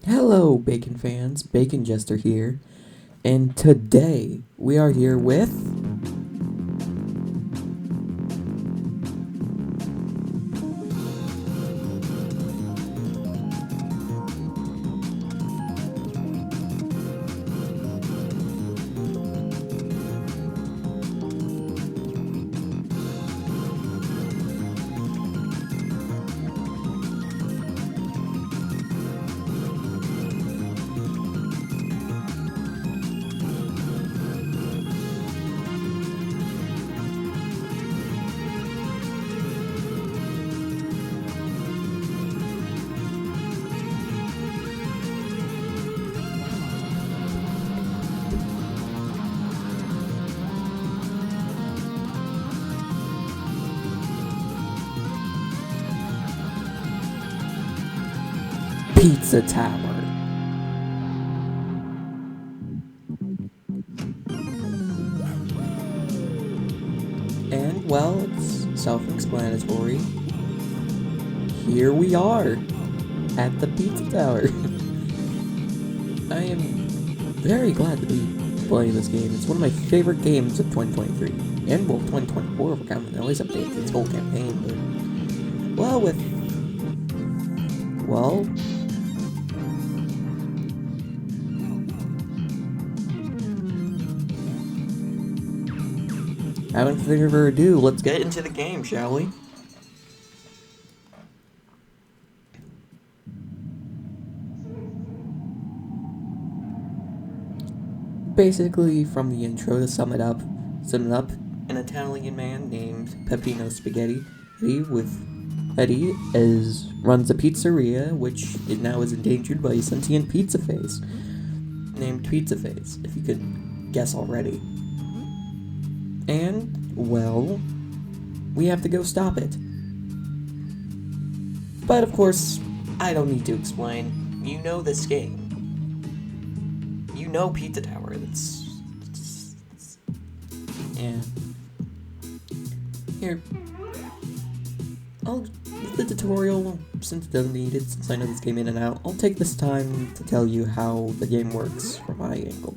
Hello, Bacon fans. Bacon Jester here, and today we are here with Pizza Tower. And, well, it's self-explanatory. Here we are at the Pizza Tower. I am very glad to be playing this game. It's one of my favorite games of 2023. And, well, 2024 if we're counting the noise updates, its whole campaign, but... Well, without further ado, let's get into the game, shall we? Basically, from the intro to sum it up, an Italian man named Peppino Spaghetti Eddie runs a pizzeria, which now is endangered by a sentient pizza face named Pizza Face, if you could guess already. And, well, we have to go stop it. But of course, I don't need to explain. You know this game. You know Pizza Tower. Yeah. Here. With the tutorial, since it doesn't need it, since I know this game in and out, I'll take this time to tell you how the game works from my angle.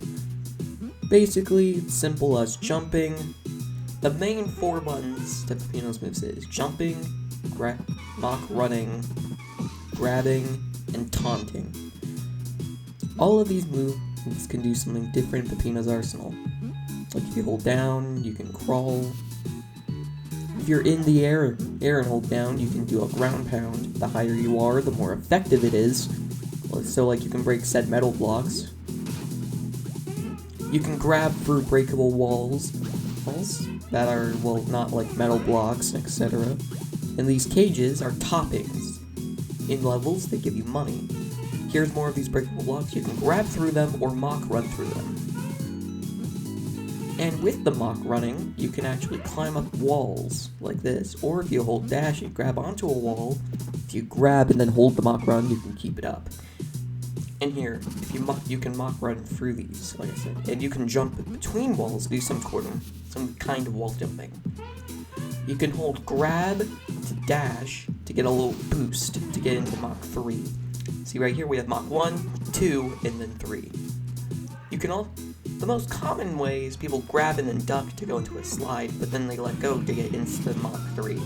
Basically, it's simple as jumping. The main 4 buttons to Peppino's moves is jumping, knock running, grabbing, and taunting. All of these moves can do something different in Peppino's arsenal. Like if you hold down, you can crawl. If you're in the air and hold down, you can do a ground pound. The higher you are, the more effective it is. So like you can break said metal blocks. You can grab through breakable walls that are, well, not like metal blocks, etc. And these cages are toppings. In levels, they give you money. Here's more of these breakable blocks. You can grab through them or mock run through them. And with the mock running, you can actually climb up walls like this. Or if you hold dash and grab onto a wall, if you grab and then hold the mock run, you can keep it up. And here, if you can mock run through these, like I said, and you can jump between walls, do some kind of wall jumping. You can hold grab to dash to get a little boost to get into Mach 3. See right here, we have Mach 1, 2, and then 3. The most common way is people grab and then duck to go into a slide, but then they let go to get into Mach 3.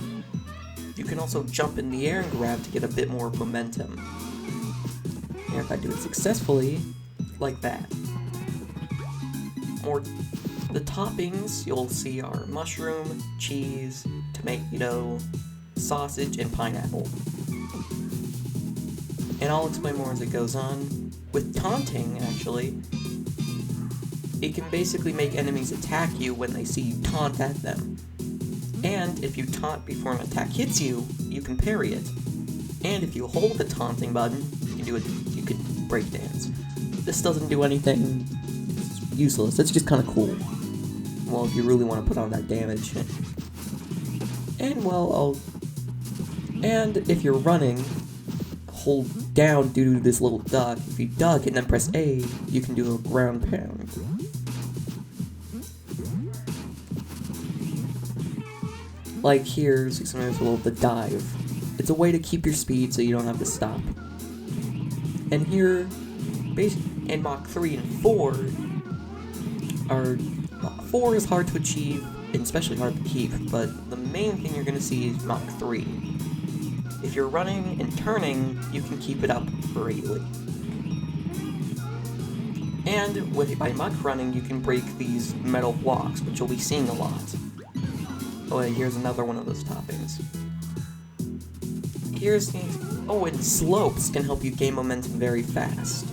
You can also jump in the air and grab to get a bit more momentum. And if I do it successfully, like that. The toppings you'll see are mushroom, cheese, tomato, sausage, and pineapple. And I'll explain more as it goes on. With taunting, actually, it can basically make enemies attack you when they see you taunt at them. And if you taunt before an attack hits you, you can parry it. And if you hold the taunting button, you can break dance. This doesn't do anything. It's useless. It's just kind of cool. Well, if you really want to put on that damage. And if you're running, hold down due to this little duck. If you duck and then press A, you can do a ground pound. Like here's an example of the dive. It's a way to keep your speed so you don't have to stop. And here, in Mach 3 and 4, Mach 4 is hard to achieve, and especially hard to keep, but the main thing you're going to see is Mach 3. If you're running and turning, you can keep it up greatly. And by Mach running, you can break these metal blocks, which you'll be seeing a lot. Oh, and here's another one of those toppings. And slopes can help you gain momentum very fast.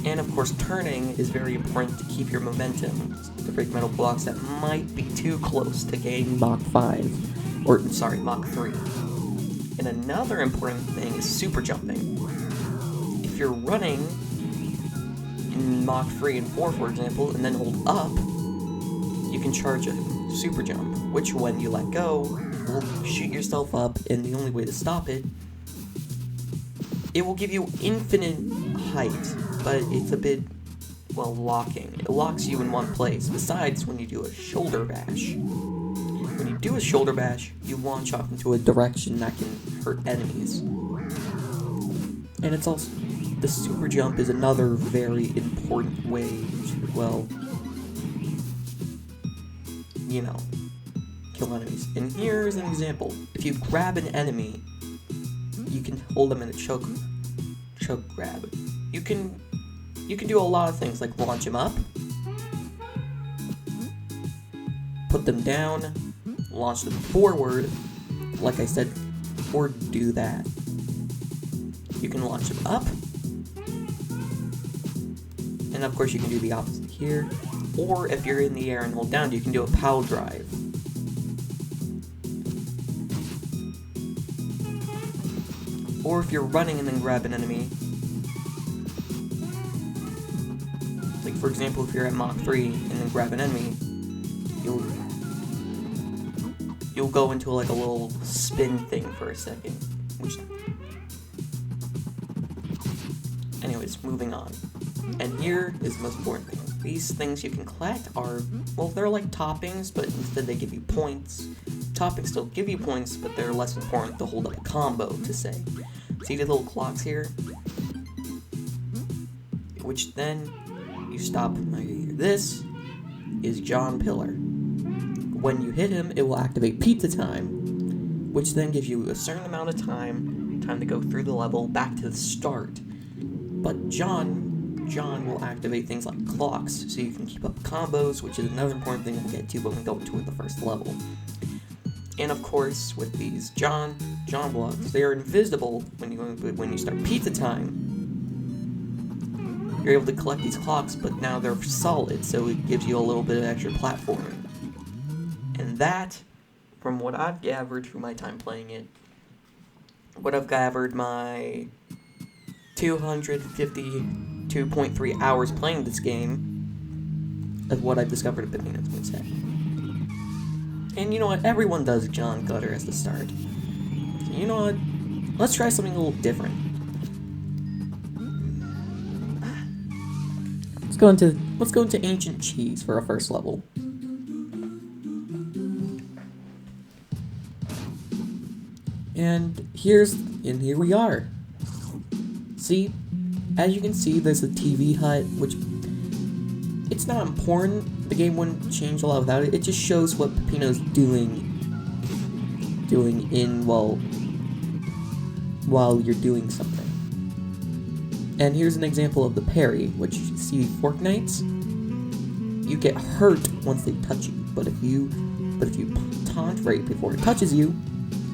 And of course, turning is very important to keep your momentum, to break metal blocks that might be too close to gain Mach 5, Mach 3. And another important thing is super jumping. If you're running in Mach 3 and 4, for example, and then hold up, you can charge a super jump, which when you let go, will shoot yourself up, and the only way to stop it, it will give you infinite height, but it's a bit, locking. It locks you in one place, besides when you do a shoulder bash. When you do a shoulder bash, you launch off into a direction that can hurt enemies. And it's also, the super jump is another very important way to, kill enemies. And here's an example. If you grab an enemy, you can hold them in a choke grab. You can do a lot of things, like launch them up, put them down, launch them forward, like I said, or do that. You can launch them up, and of course you can do the opposite here, or if you're in the air and hold down, you can do a pow drive. Or if you're running and then grab an enemy, like for example, if you're at Mach 3 and then grab an enemy, you'll go into like a little spin thing for a second, anyways, moving on. And here is the most important thing. These things you can collect are, they're like toppings, but instead they give you points. Toppings still give you points, but they're less important to hold up a combo, to say. See the little clocks here? Which then, you stop. This is John Pillar. When you hit him, it will activate Pizza Time, which then gives you a certain amount of time to go through the level back to the start. But John will activate things like clocks, so you can keep up combos, which is another important thing we'll get to when we go into the first level. And of course, with these John blocks, they are invisible when you start Pizza Time. You're able to collect these clocks, but now they're solid, so it gives you a little bit of extra platforming. And that, from what I've gathered through my time playing it, my 252.3 hours playing this game, is what I've discovered at Peppino's Moon Set. And you know what? Everyone does John Gutter as the start. So you know what? Let's try something a little different. Let's go into Ancient Cheese for our first level. And here we are. See, as you can see, there's a TV hut, which it's not important. The game wouldn't change a lot without it. It just shows what Peppino's doing while you're doing something. And here's an example of the parry, which you see Fortnites. You get hurt once they touch you, but if you taunt right before it touches you,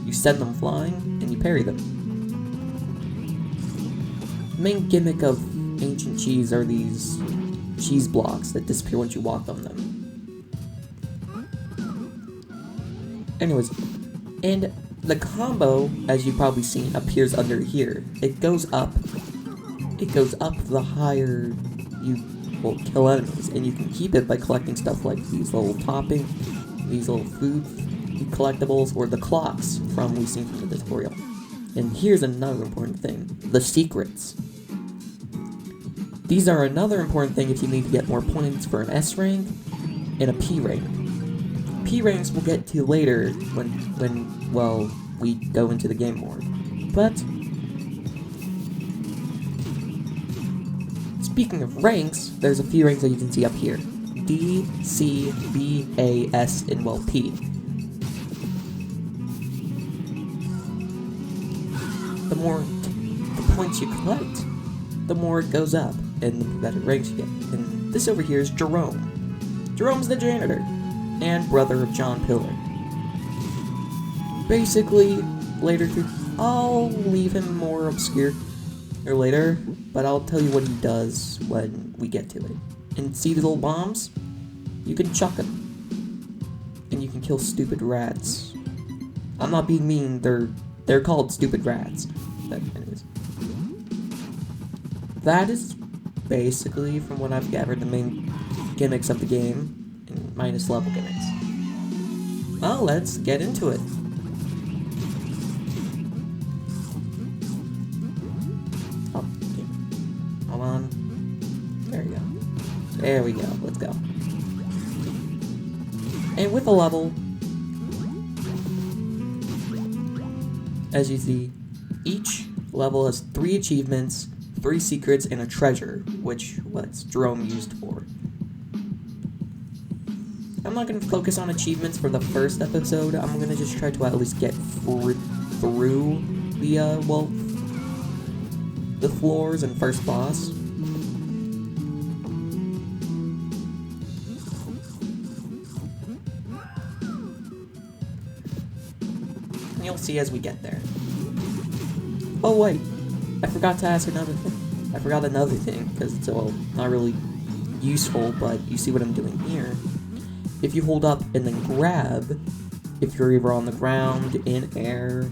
you send them flying and you parry them. The main gimmick of Ancient Cheese are these cheese blocks that disappear once you walk on them. Anyways, and the combo, as you've probably seen, appears under here. It goes up the higher you will kill enemies, and you can keep it by collecting stuff like these little these little food collectibles, or the clocks we've seen from the tutorial. And here's another important thing, the secrets. These are another important thing if you need to get more points for an S rank and a P rank. P ranks we'll get to later when we go into the game more. But speaking of ranks, there's a few ranks that you can see up here. D, C, B, A, S, and well, P. The more the points you collect, the more it goes up, and the better ranks you get. And this over here is Jerome. Jerome's the janitor, and brother of John Pillar. Basically, later through, I'll leave him more obscure or later, but I'll tell you what he does when we get to it. And see the little bombs? You can chuck them, and you can kill stupid rats. I'm not being mean, they're called stupid rats. But anyways. That is basically, from what I've gathered, the main gimmicks of the game, and minus level gimmicks. Well, let's get into it. Oh, yeah. Hold on. There we go. There we go. Let's go. And with the level, as you see, each level has 3 achievements, 3 secrets, and a treasure, which what's Jerome used for. I'm not going to focus on achievements for the first episode. I'm going to just try to at least get through the, the floors and first boss. And you'll see as we get there. Oh wait, I forgot to ask another thing. I forgot another thing, because it's, well, not really useful, but you see what I'm doing here. If you hold up and then grab, if you're either on the ground, in air,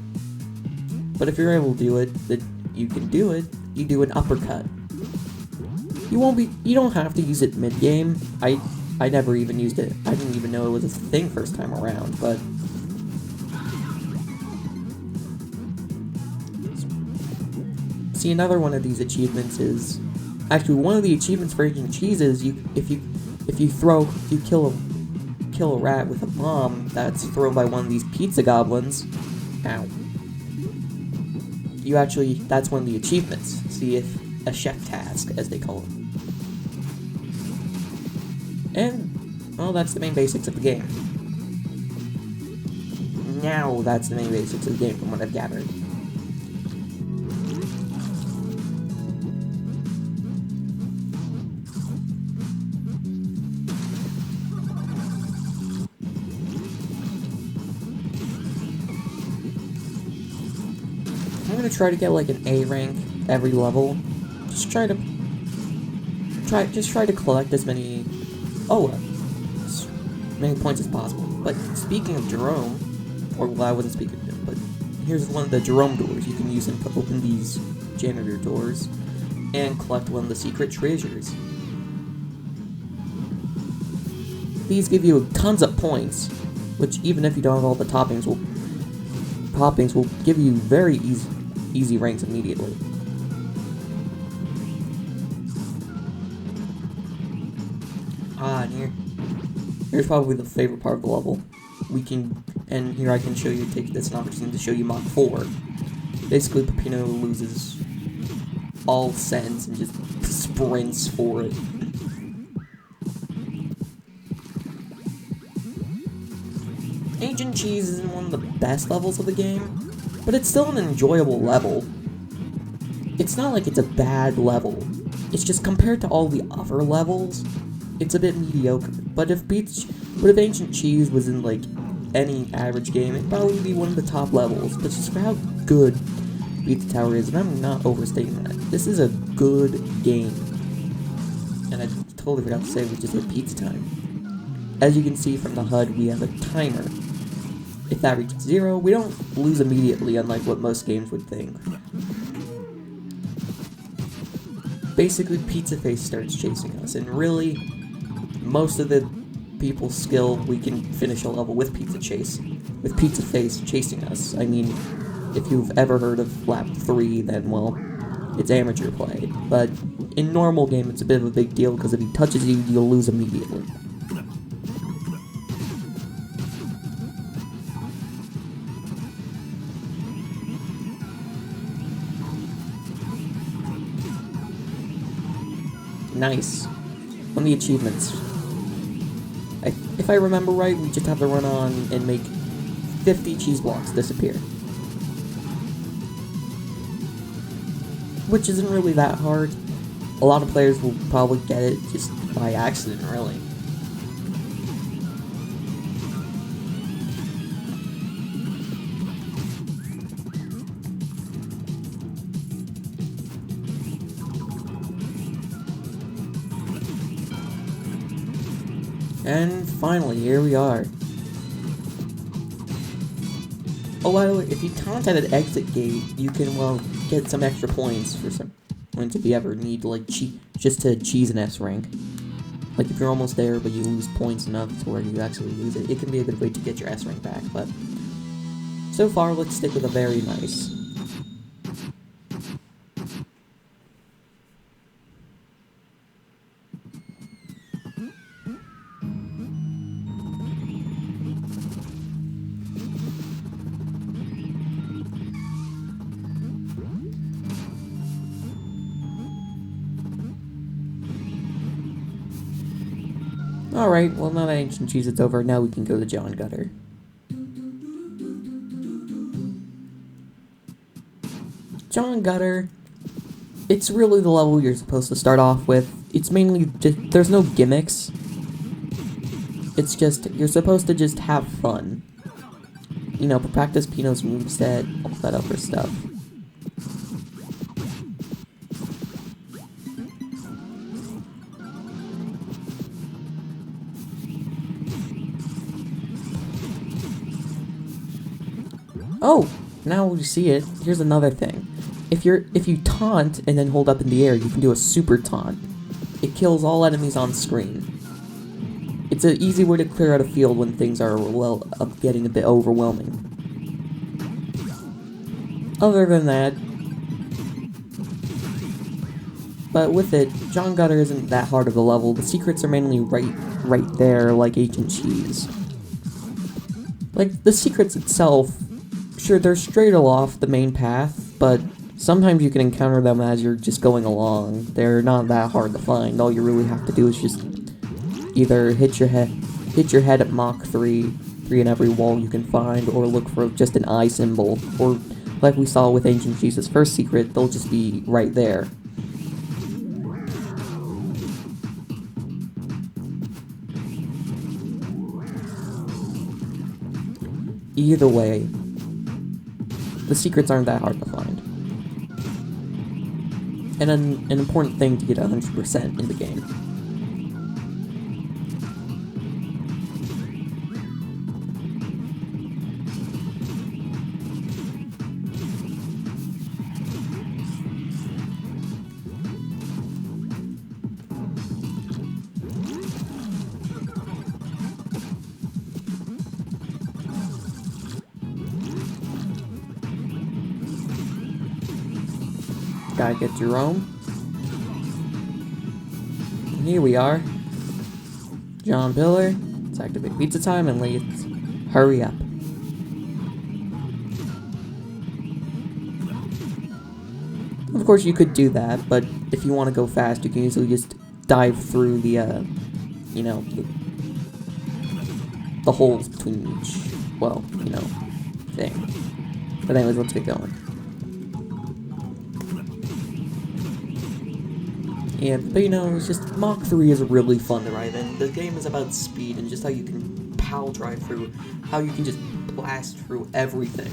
but if you're able to do it, then you can do it, you do an uppercut. You don't have to use it mid-game. I never even used it. I didn't even know it was a thing first time around, but see, another one of these achievements is actually one of the achievements for Agent Cheese is if you kill a rat with a bomb that's thrown by one of these pizza goblins. Ow. That's one of the achievements. See, if a chef task, as they call it. And well, that's the main basics of the game. Now that's the main basics of the game from what I've gathered. I'm gonna try to get like an A rank every level. Just try to collect as many points as possible. But speaking of Jerome, or well, I wasn't speaking of him, but here's one of the Jerome doors. You can use them to open these janitor doors and collect one of the secret treasures. These give you tons of points, which even if you don't have all the toppings will give you very easy ranks immediately. And here's probably the favorite part of the level. And here I can show you, take this an opportunity to show you Mach 4. Basically, Peppino loses all sense and just sprints for it. Agent Cheese isn't one of the best levels of the game, but it's still an enjoyable level. It's not like it's a bad level. It's just compared to all the other levels, it's a bit mediocre. But if Ancient Cheese was in like any average game, it'd probably be one of the top levels. But just for how good Pizza Tower is, and I'm not overstating that. This is a good game. And I totally forgot to say we just hit pizza time. As you can see from the HUD, we have a timer. If that reaches 0, we don't lose immediately, unlike what most games would think. Basically, Pizza Face starts chasing us, and really, most of the people's skill, we can finish a level with Pizza Face chasing us. I mean, if you've ever heard of Lap 3, then, well, it's amateur play. But in normal game, it's a bit of a big deal, because if he touches you, you'll lose immediately. Nice. On the achievements. If I remember right, we just have to run on and make 50 cheese blocks disappear. Which isn't really that hard. A lot of players will probably get it just by accident, really. And finally, here we are. Oh, by the way, if you taunt at an exit gate, you can, well, get some extra points for some points if you ever need to, like, just to cheese an S rank. Like, if you're almost there, but you lose points enough to where you actually lose it, it can be a good way to get your S rank back, but so far, let's stick with a very nice. Alright, well now that Ancient Cheese is over, now we can go to John Gutter. John Gutter, it's really the level you're supposed to start off with. It's mainly just, there's no gimmicks. It's just, you're supposed to just have fun. You know, practice Pino's moveset, all that other stuff. Oh, now we see it. Here's another thing. If you taunt and then hold up in the air, you can do a super taunt. It kills all enemies on screen. It's an easy way to clear out a field when things are, well, getting a bit overwhelming. Other than that, but with it, John Gutter isn't that hard of a level. The secrets are mainly right there, like Ancient Cheese. Like, the secrets itself, sure, they're straight off the main path, but sometimes you can encounter them as you're just going along. They're not that hard to find. All you really have to do is just either hit your head at Mach 3 in every wall you can find, or look for just an eye symbol, or like we saw with Ancient Cheese's first secret, they'll just be right there. Either way, the secrets aren't that hard to find. And an important thing to get 100% in the game. Gotta get Jerome. And here we are. John Pillar. It's activate pizza time, and let's hurry up. Of course, you could do that, but if you want to go fast, you can easily just dive through the, you know, the holes between each, well, you know, thing. But anyways, let's get going. Yeah, but you know, it's just, Mach 3 is really fun to ride in. The game is about speed and just how you can power drive through, how you can just blast through everything.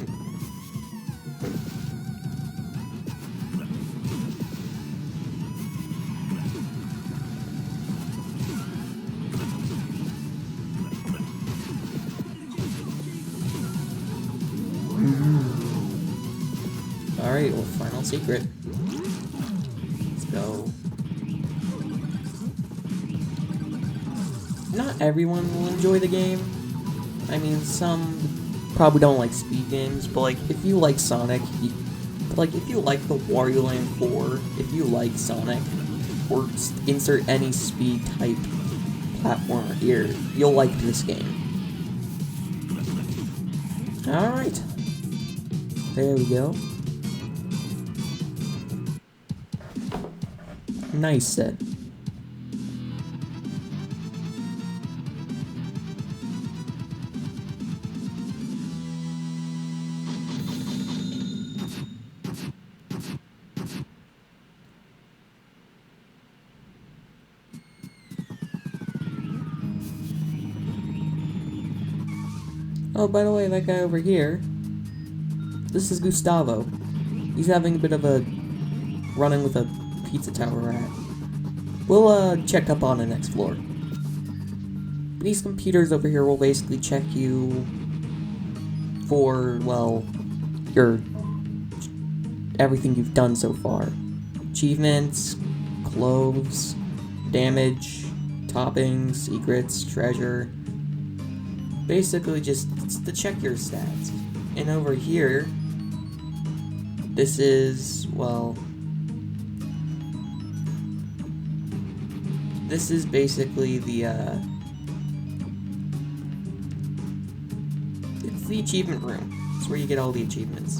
Alright, well, final secret. Let's go. Not everyone will enjoy the game. I mean, some probably don't like speed games, but like, if you like Sonic, if you like the Wario Land 4, if you like Sonic, or insert any speed type platformer here, you'll like this game. Alright. There we go. Nice set. Oh, by the way, that guy over here, this is Gustavo. He's having a bit of a run-in with a pizza tower rat. We'll check up on the next floor. These computers over here will basically check you for, well, your everything you've done so far. Achievements, clothes, damage, toppings, secrets, treasure. Basically just to check your stats. And over here, this is, well, this is basically the, it's the achievement room. It's where you get all the achievements.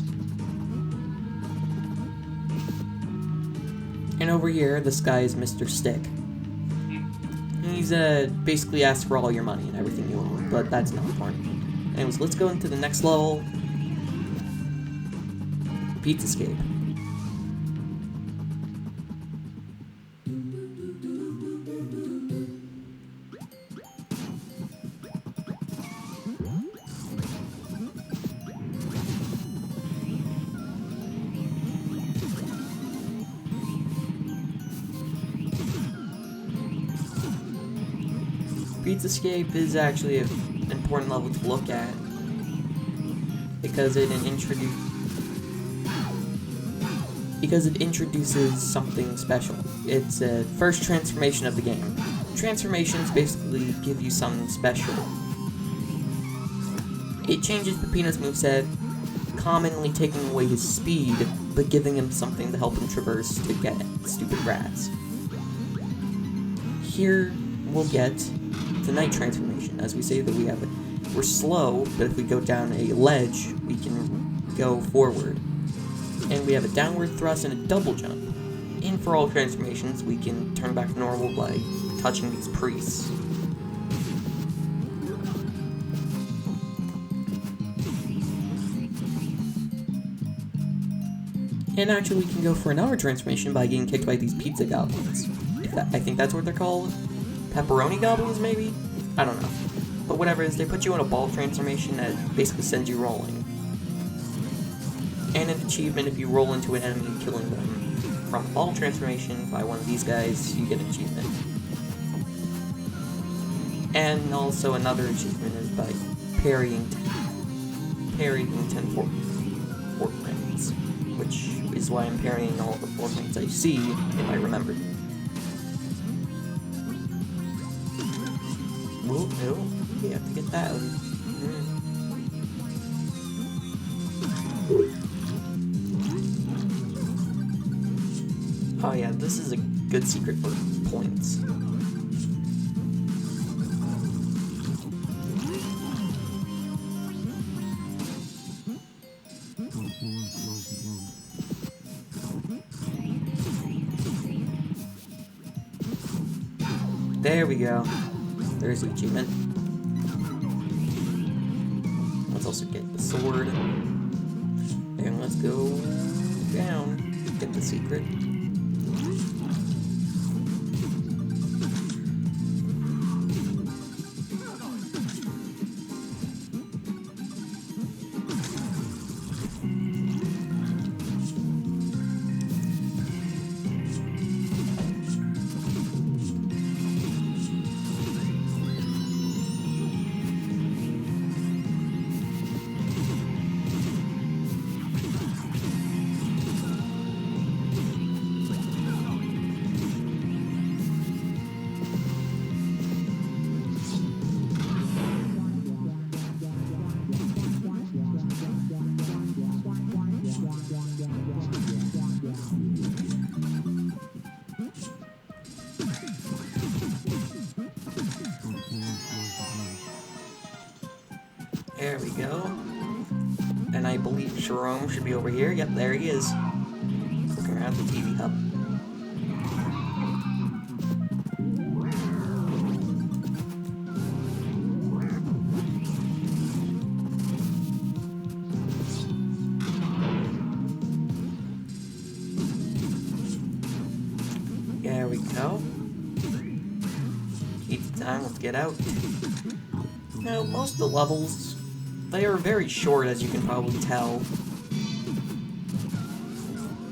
And over here, this guy is Mr. Stick. He's, basically asked for all your money and everything you own, but that's not important. Anyways, let's go into the next level. Pizzascape. Pizzascape is actually an important level to look at because it introduces something special. It's a first transformation of the game. Transformations basically give you something special. It changes Peppino's moveset, commonly taking away his speed, but giving him something to help him traverse to get stupid rats. Here we'll get the night transformation. As we say that we're slow, but if we go down a ledge, we can go forward. And we have a downward thrust and a double jump. And for all transformations, we can turn back to normal by touching these priests. And actually, we can go for another transformation by getting kicked by these pizza goblins. I think that's what they're called. Pepperoni goblins, maybe? I don't know. But whatever it is, they put you in a ball transformation that basically sends you rolling. And an achievement, if you roll into an enemy killing them from ball transformation by one of these guys, you get an achievement. And also another achievement is by parrying 10 fortnight's, which is why I'm parrying all the fortnights I see, if I remember. Oh, no, we have to get that one. Oh yeah, this is a good secret for points. There we go. There's the achievement. Let's also get the sword. And let's go down. Get the secret. There we go. And I believe Jerome should be over here. Yep, there he is. Looking around the TV hub. There we go. Keep the time, let's get out. Now, most of the levels They are very short, as you can probably tell.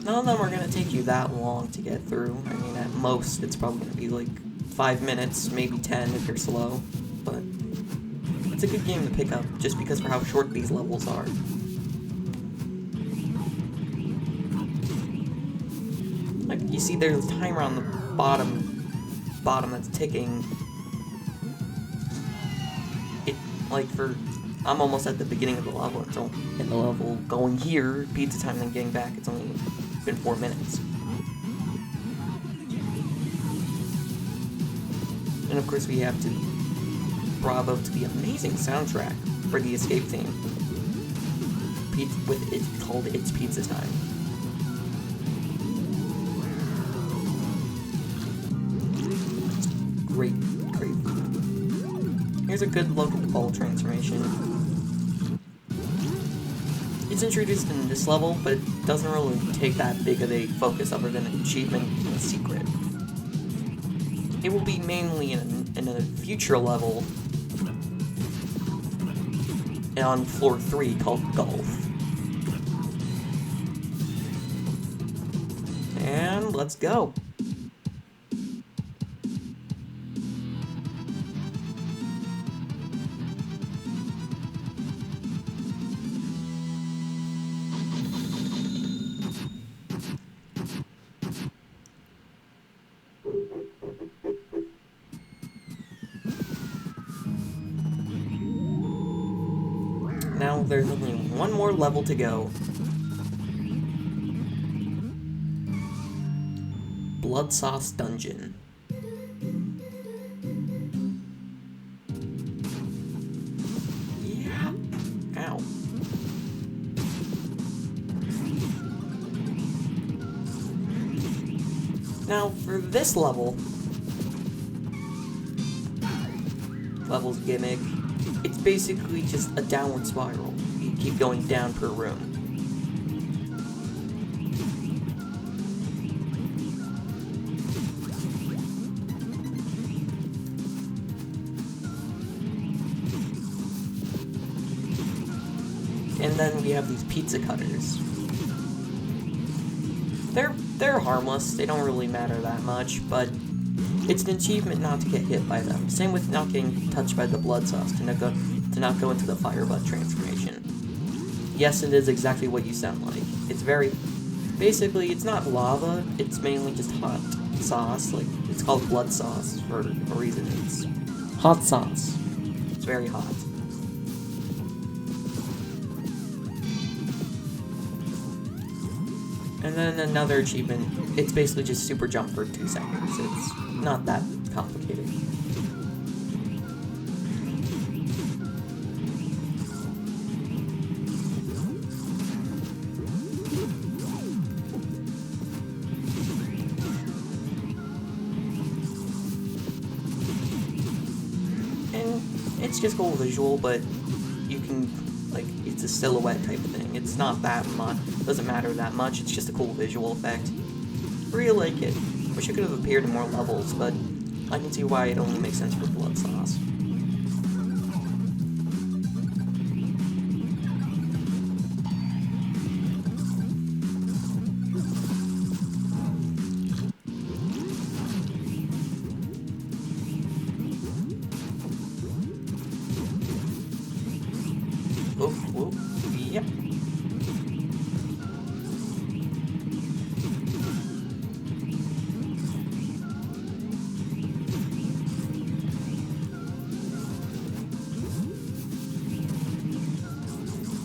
None of them are going to take you that long to get through. I mean, at most, it's probably going to be like 5 minutes, maybe 10 if you're slow. But it's a good game to pick up, just because for how short these levels are. Like, you see there's a timer on the bottom that's ticking. I'm almost at the beginning of the level, so in the level going here, pizza time, then getting back, it's only been 4 minutes. And of course we have to bravo to the amazing soundtrack for the escape theme. It's called It's Pizza Time. Great food. Here's a good look at the bowl transformation. It's introduced in this level, but it doesn't really take that big of a focus other than an achievement and a secret. It will be mainly in a future level on floor 3 called Golf. And let's go. Now there's only one more level to go. Blood Sauce Dungeon. Yeah. Ow. Now for this level's gimmick, it's basically just a downward spiral. You keep going down per room. And then we have these pizza cutters. They're harmless, they don't really matter that much, but it's an achievement not to get hit by them. Same with not getting touched by the blood sauce, to not go into the fire butt transformation. Yes, it is exactly what you sound like. It's basically, it's not lava, it's mainly just hot sauce. Like, it's called blood sauce for a reason. It's hot sauce. It's very hot. And then another achievement, it's basically just super jump for 2 seconds. It's not that complicated. And it's just cool visual, but you can, like, it's a silhouette type of thing. It's not that much, doesn't matter that much, it's just a cool visual effect. Really like it. Wish it could have appeared in more levels, but I can see why it only makes sense for blood sauce. Whoop, yep.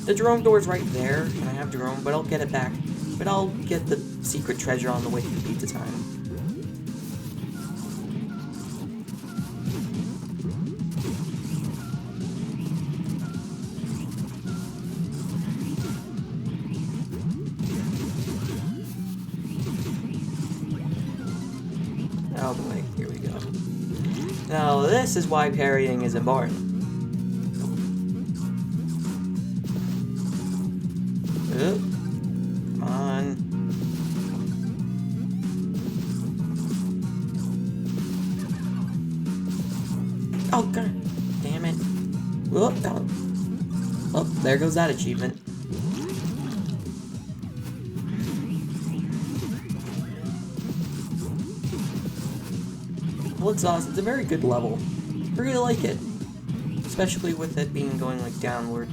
The drone door's right there, and I have drone, but I'll get it back. But I'll get the secret treasure on the way through pizza time. Oh boy, here we go. Now this is why parrying is important. Come on. Oh god, damn it. Whoop, Oh, there goes that achievement. Well, Exhaust, it's a very good level. I really like it. Especially with it being going, like, downward.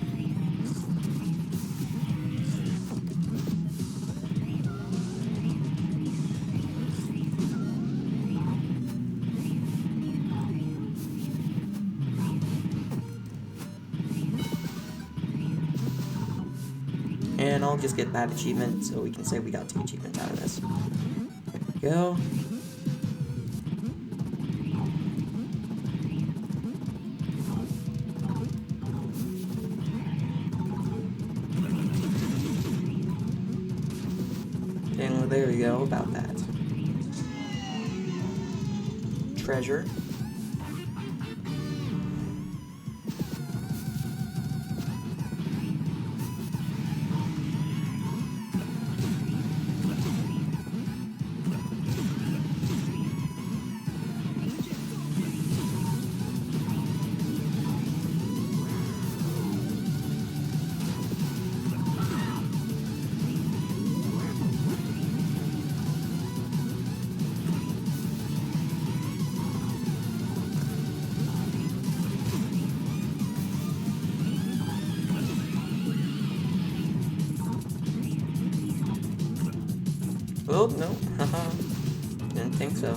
And I'll just get that achievement so we can say we got 2 achievements out of this. There we go. And there we go, about that. Treasure. Oh, no. Haha. Didn't think so.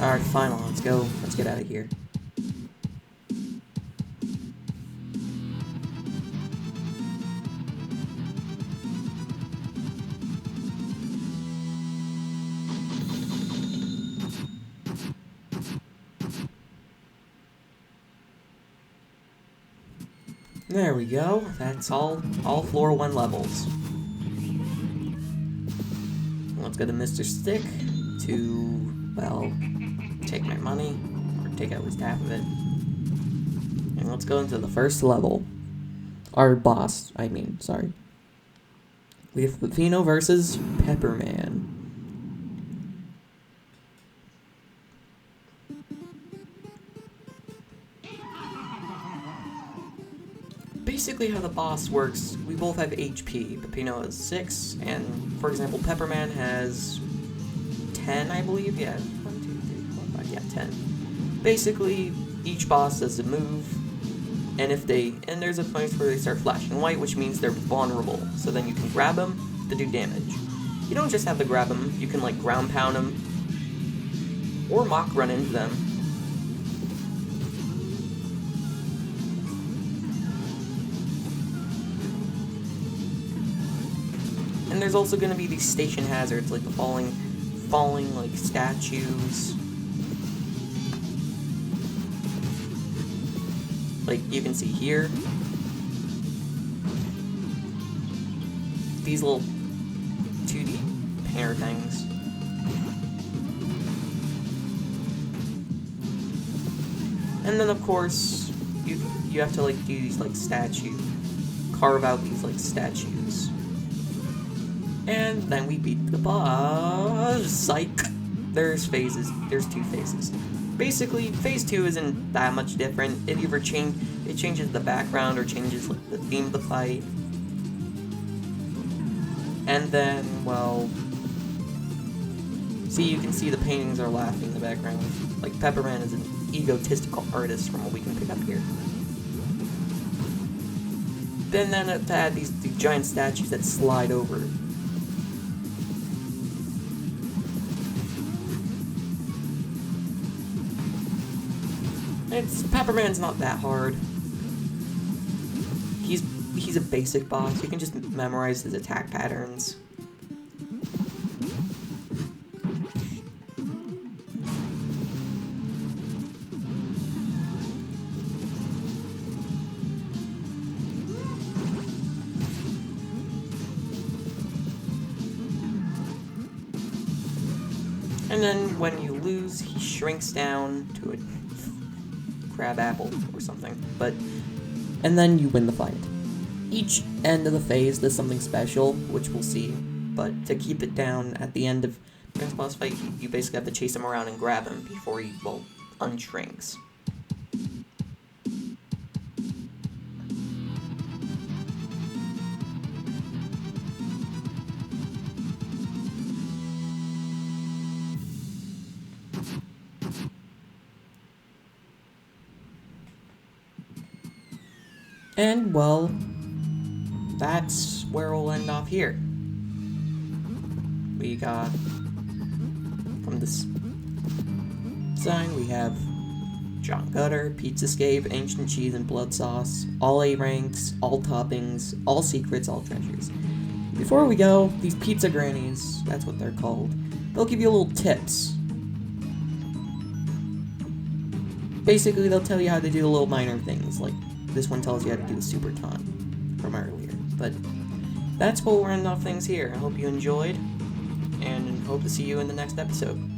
Alright, final. Let's go. Let's get out of here. There we go. That's all floor 1 levels. Let's go to Mr. Stick to, well, take my money, or take at least half of it. And let's go into the first level. Our boss, I mean, sorry. We have Pepino versus Pepperman. Basically how the boss works, we both have HP. Pepino has 6, and for example, Pepperman has 10, I believe. Yeah, 1, 2, 3, 4, 5, yeah, 10. Basically, each boss does a move, and there's a point where they start flashing white, which means they're vulnerable. So then you can grab them to do damage. You don't just have to grab them, you can like ground pound them, or mock run into them. And there's also going to be these station hazards, like the falling like statues. Like you can see here, these little 2D painter things. And then of course you have to like do these like carve out these like statues. And then we beat the boss. Psych. There's 2 phases. Basically, phase 2 isn't that much different. It either changes the background or changes like the theme of the fight. And then, well, see, you can see the paintings are laughing in the background. Like Pepperman is an egotistical artist from what we can pick up here. Then to add these giant statues that slide over. Pepperman's not that hard. He's a basic boss. You can just memorize his attack patterns. And then when you lose, he shrinks down to a crab apple or something. And then you win the fight. Each end of the phase does something special, which we'll see, but to keep it down, at the end of the boss fight, you basically have to chase him around and grab him before he, well, unshrinks. And, well, that's where we'll end off here. We got, from this design, we have John Gutter, Pizzascape, Ancient Cheese and Blood Sauce, all A ranks, all toppings, all secrets, all treasures. Before we go, these pizza grannies, that's what they're called, they'll give you little tips. Basically, they'll tell you how to do the little minor things, like this one tells you how to do the super taunt from earlier. But that's what we're ending off things here. I hope you enjoyed, and hope to see you in the next episode.